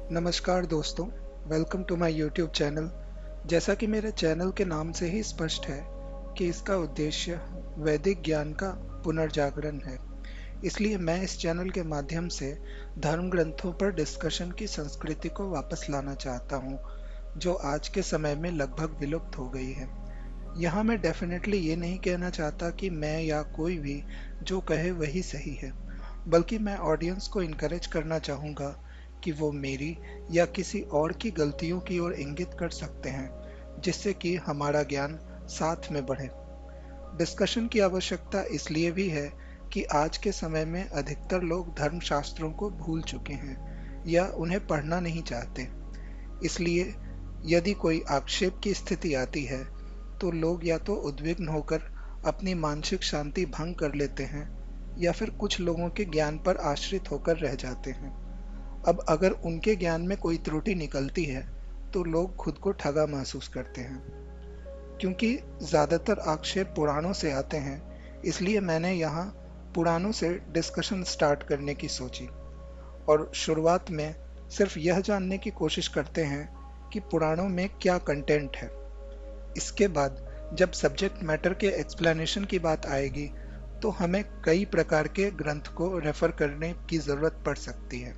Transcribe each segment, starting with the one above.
नमस्कार दोस्तों, welcome to my YouTube channel. जैसा कि मेरे चैनल के नाम से ही स्पष्ट है कि इसका उद्देश्य वैदिक ज्ञान का पुनर्जागरण है। इसलिए मैं इस चैनल के माध्यम से धर्म ग्रंथों पर डिस्कशन की संस्कृति को वापस लाना चाहता हूँ, जो आज के समय में लगभग विलुप्त हो गई है। यहाँ मैं डेफिनेटली ये नहीं कहना चाहता कि मैं या कोई भी जो कहे वही सही है, बल्कि मैं ऑडियंस को इनकरेज करना चाहूँगा कि वो मेरी या किसी और की गलतियों की ओर इंगित कर सकते हैं, जिससे कि हमारा ज्ञान साथ में बढ़े। डिस्कशन की आवश्यकता इसलिए भी है कि आज के समय में अधिकतर लोग धर्मशास्त्रों को भूल चुके हैं या उन्हें पढ़ना नहीं चाहते। इसलिए यदि कोई आक्षेप की स्थिति आती है, तो लोग या तो उद्विग्न होकर अपनी मानसिक शांति भंग कर लेते हैं या फिर कुछ लोगों के ज्ञान पर आश्रित होकर रह जाते हैं। अब अगर उनके ज्ञान में कोई त्रुटि निकलती है, तो लोग खुद को ठगा महसूस करते हैं। क्योंकि ज़्यादातर आक्षेप पुराणों से आते हैं, इसलिए मैंने यहाँ पुराणों से डिस्कशन स्टार्ट करने की सोची। और शुरुआत में सिर्फ यह जानने की कोशिश करते हैं कि पुराणों में क्या कंटेंट है। इसके बाद जब सब्जेक्ट मैटर के एक्सप्लेनेशन की बात आएगी, तो हमें कई प्रकार के ग्रंथ को रेफर करने की ज़रूरत पड़ सकती है।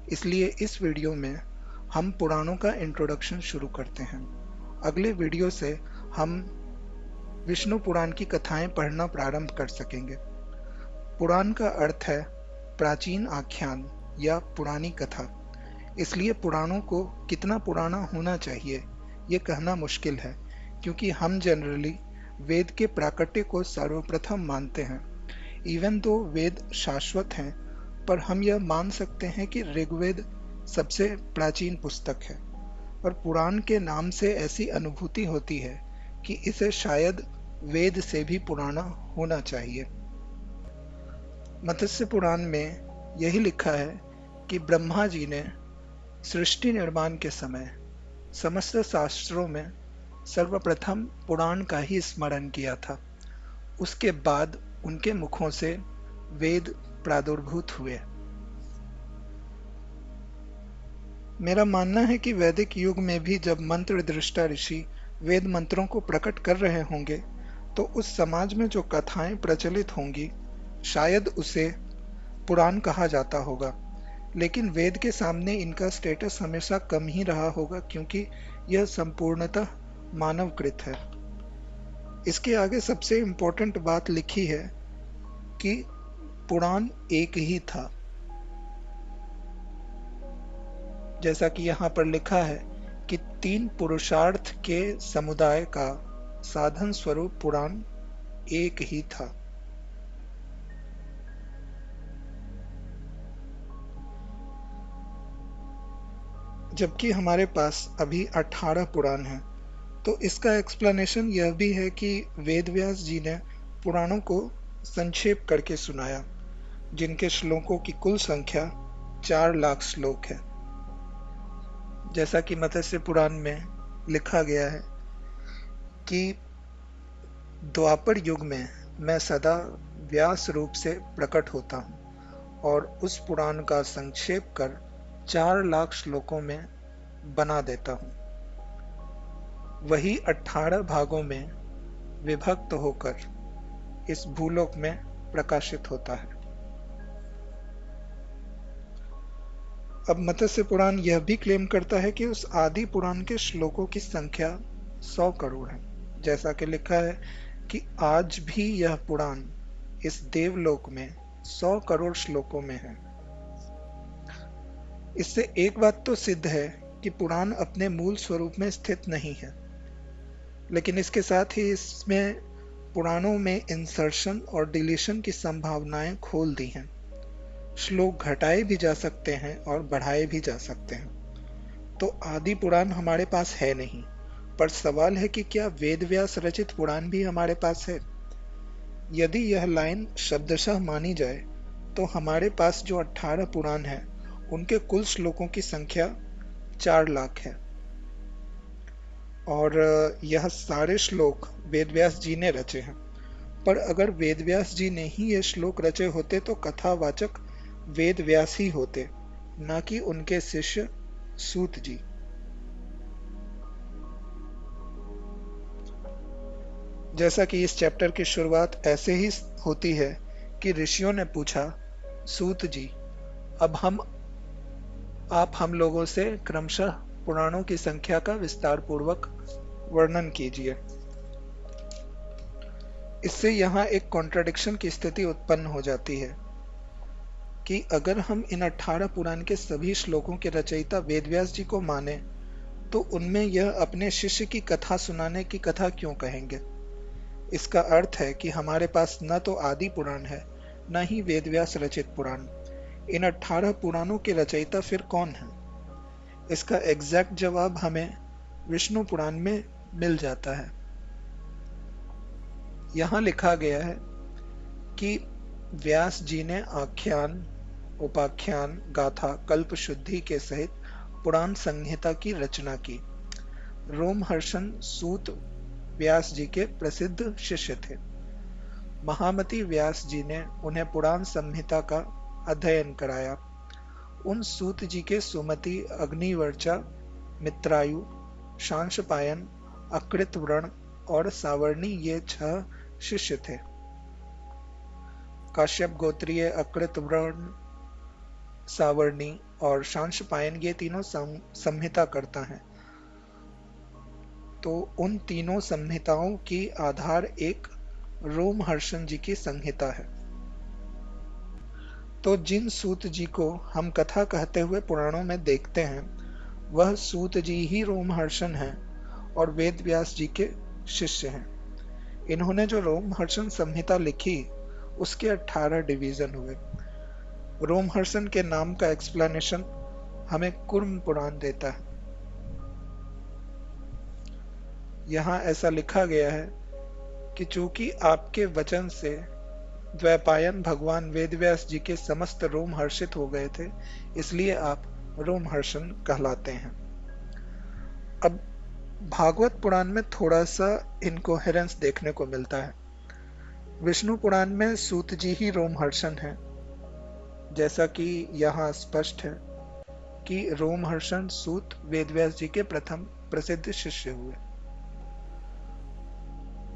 इसलिए इस वीडियो में हम पुराणों का इंट्रोडक्शन शुरू करते हैं। अगले वीडियो से हम विष्णु पुराण की कथाएं पढ़ना प्रारंभ कर सकेंगे। पुराण का अर्थ है प्राचीन आख्यान या पुरानी कथा। इसलिए पुराणों को कितना पुराना होना चाहिए ये कहना मुश्किल है, क्योंकि हम जनरली वेद के प्राकट्य को सर्वप्रथम मानते हैं। इवन दो वेद शाश्वत हैं, पर हम यह मान सकते हैं कि ऋग्वेद सबसे प्राचीन पुस्तक है। और पुराण के नाम से ऐसी अनुभूति होती है कि इसे शायद वेद से भी पुराना होना चाहिए। मत्स्य पुराण में यही लिखा है कि ब्रह्मा जी ने सृष्टि निर्माण के समय समस्त शास्त्रों में सर्वप्रथम पुराण का ही स्मरण किया था। उसके बाद उनके मुखों से वेद प्रादुर्भूत हुए। मेरा मानना है कि वैदिक युग में भी जब मंत्र दृष्टा ऋषि वेद मंत्रों को प्रकट कर रहे होंगे, तो उस समाज में जो कथाएं प्रचलित होंगी, शायद उसे पुराण कहा जाता होगा। लेकिन वेद के सामने इनका स्टेटस हमेशा कम ही रहा होगा, क्योंकि यह संपूर्णतः मानवकृत है। इसके आगे सबसे इम्पोर्टेंट बात लिखी है कि पुराण एक ही था। जैसा कि यहाँ पर लिखा है कि 3 पुरुषार्थ के समुदाय का साधन स्वरूप पुराण एक ही था। जबकि हमारे पास अभी 18 पुराण हैं, तो इसका एक्सप्लेनेशन यह भी है कि वेदव्यास जी ने पुराणों को संक्षेप करके सुनाया, जिनके श्लोकों की कुल संख्या 4 लाख श्लोक है। जैसा कि मत्स्य पुराण में लिखा गया है कि द्वापर युग में मैं सदा व्यास रूप से प्रकट होता हूँ और उस पुराण का संक्षेप कर 4 लाख श्लोकों में बना देता हूँ। वही 18 भागों में विभक्त होकर इस भूलोक में प्रकाशित होता है। अब मत्स्य पुराण यह भी क्लेम करता है कि उस आदि पुराण के श्लोकों की संख्या 100 करोड़ है। जैसा कि लिखा है कि आज भी यह पुराण इस देवलोक में 100 करोड़ श्लोकों में है। इससे एक बात तो सिद्ध है कि पुराण अपने मूल स्वरूप में स्थित नहीं है, लेकिन इसके साथ ही इसमें पुराणों में इंसर्शन और डिलीशन की संभावनाएं खोल दी हैं। श्लोक घटाए भी जा सकते हैं और बढ़ाए भी जा सकते हैं। तो आदि पुराण हमारे पास है नहीं, पर सवाल है कि क्या वेदव्यास रचित पुराण भी हमारे पास है? यदि यह लाइन शब्दशः मानी जाए, तो हमारे पास जो 18 पुराण हैं, उनके कुल श्लोकों की संख्या 4 लाख है। और यह सारे श्लोक वेदव्यास जी ने रचे हैं। पर अगर वेदव्यास जी ने ही ये श्लोक रचे होते, तो कथावाचक वेदव्यास ही होते, न कि उनके शिष्य सूत जी। जैसा कि इस चैप्टर की शुरुआत ऐसे ही होती है कि ऋषियों ने पूछा, सूत जी, अब आप हम लोगों से क्रमशः पुराणों की संख्या का विस्तार पूर्वक वर्णन कीजिए। इससे यहाँ एक कॉन्ट्रडिक्शन की स्थिति उत्पन्न हो जाती है कि अगर हम इन 18 पुराण के सभी श्लोकों के रचयिता वेदव्यास जी को माने, तो उनमें यह अपने शिष्य की कथा सुनाने की कथा क्यों कहेंगे। इसका अर्थ है कि हमारे पास न तो आदि पुराण है, न ही वेदव्यास रचित पुराण। इन 18 पुराणों के रचयिता फिर कौन है? इसका एग्जैक्ट जवाब हमें विष्णु पुराण में मिल जाता है। यहाँ लिखा गया है कि व्यास जी ने आख्यान, उपाख्यान, गाथा, कल्प शुद्धि के सहित पुराण संहिता की रचना की। रोमहर्षण सूत व्यास जी के प्रसिद्ध शिष्य थे। महामती व्यास जी ने उन्हें पुराण संहिता का अध्ययन कराया। उन सूत जी के सुमति, अग्निवर्चा, मित्रायु, शांशपायन, अकृतव्रण और सावर्णी ये 6 शिष्य थे। काश्यप गोत्रीय, अकृतव्रण, सावर्णी और शांशपायन ये तीनों संहिता करता है। तो उन तीनों संहिताओं की आधार एक रोमहर्षण जी की संहिता है। तो जिन सूत जी को हम कथा कहते हुए पुराणों में देखते हैं, वह सूत जी ही रोमहर्षण हैं और वेद व्यास जी के शिष्य हैं। इन्होंने जो रोमहर्षण संहिता लिखी, उसके 18 डिवीजन हुए। रोमहर्षण के नाम का एक्सप्लेनेशन हमें कुर्म पुराण देता है। यहाँ ऐसा लिखा गया है कि चूंकि आपके वचन से द्वैपायन भगवान वेदव्यास जी के समस्त रोम हर्षित हो गए थे, इसलिए आप रोमहर्षण कहलाते हैं। अब भागवत पुराण में थोड़ा सा इनकोहेरेंस देखने को मिलता है। विष्णु पुराण में सूत जी ही रोमहर्षण हैं, जैसा कि यहाँ स्पष्ट है कि रोमहर्षण सूत वेदव्यास जी के प्रथम प्रसिद्ध शिष्य हुए।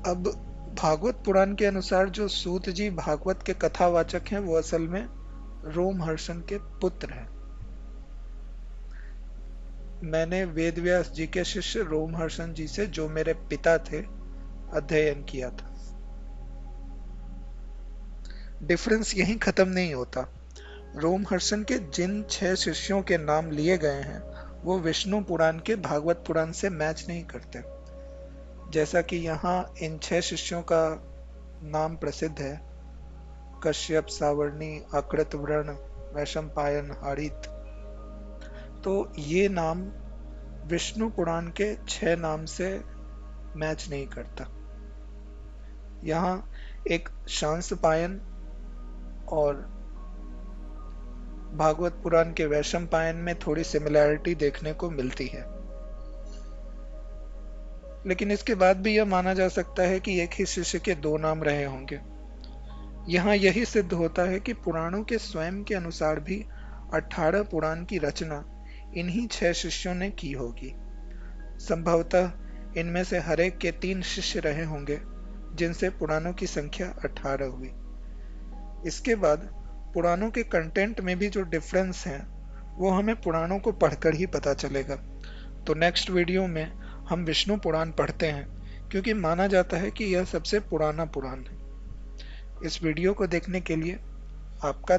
अब भागवत पुराण के अनुसार जो सूत जी भागवत के कथावाचक हैं, वो असल में रोमहर्षण के पुत्र हैं। मैंने वेदव्यास जी के शिष्य रोमहर्षण जी से, जो मेरे पिता थे, अध्ययन किया था। डिफरेंस यहीं खत्म नहीं होता। रोमहर्षण के जिन 6 शिष्यों के नाम लिए गए हैं, वो विष्णु पुराण के भागवत पुराण से मैच नहीं करते। जैसा कि यहाँ इन 6 शिष्यों का नाम प्रसिद्ध है, कश्यप, सावर्णी, अकृतव्रण, वैशंपायन, हारित, तो ये नाम विष्णु पुराण के 6 नाम से मैच नहीं करता। यहाँ एक शांशपायन और भागवत पुराण के वैशंपायन में थोड़ी सिमिलैरिटी देखने को मिलती है, लेकिन इसके बाद भी यह माना जा सकता है कि एक ही शिष्य के 2 नाम रहे होंगे। यहाँ यही सिद्ध होता है कि पुराणों के स्वयं के अनुसार भी 18 पुराण की रचना इन्हीं 6 शिष्यों ने की होगी। संभवतः इनमें से हर एक के 3 शिष्य रहे होंगे, जिनसे पुराणों की संख्या 18 हुई। इसके बाद पुराणों के कंटेंट में भी जो डिफरेंस है, वो हमें पुराणों को पढ़कर ही पता चलेगा। तो नेक्स्ट वीडियो में हम विष्णु पुराण पढ़ते हैं, क्योंकि माना जाता है कि यह सबसे पुराना पुराण है। इस वीडियो को देखने के लिए आपका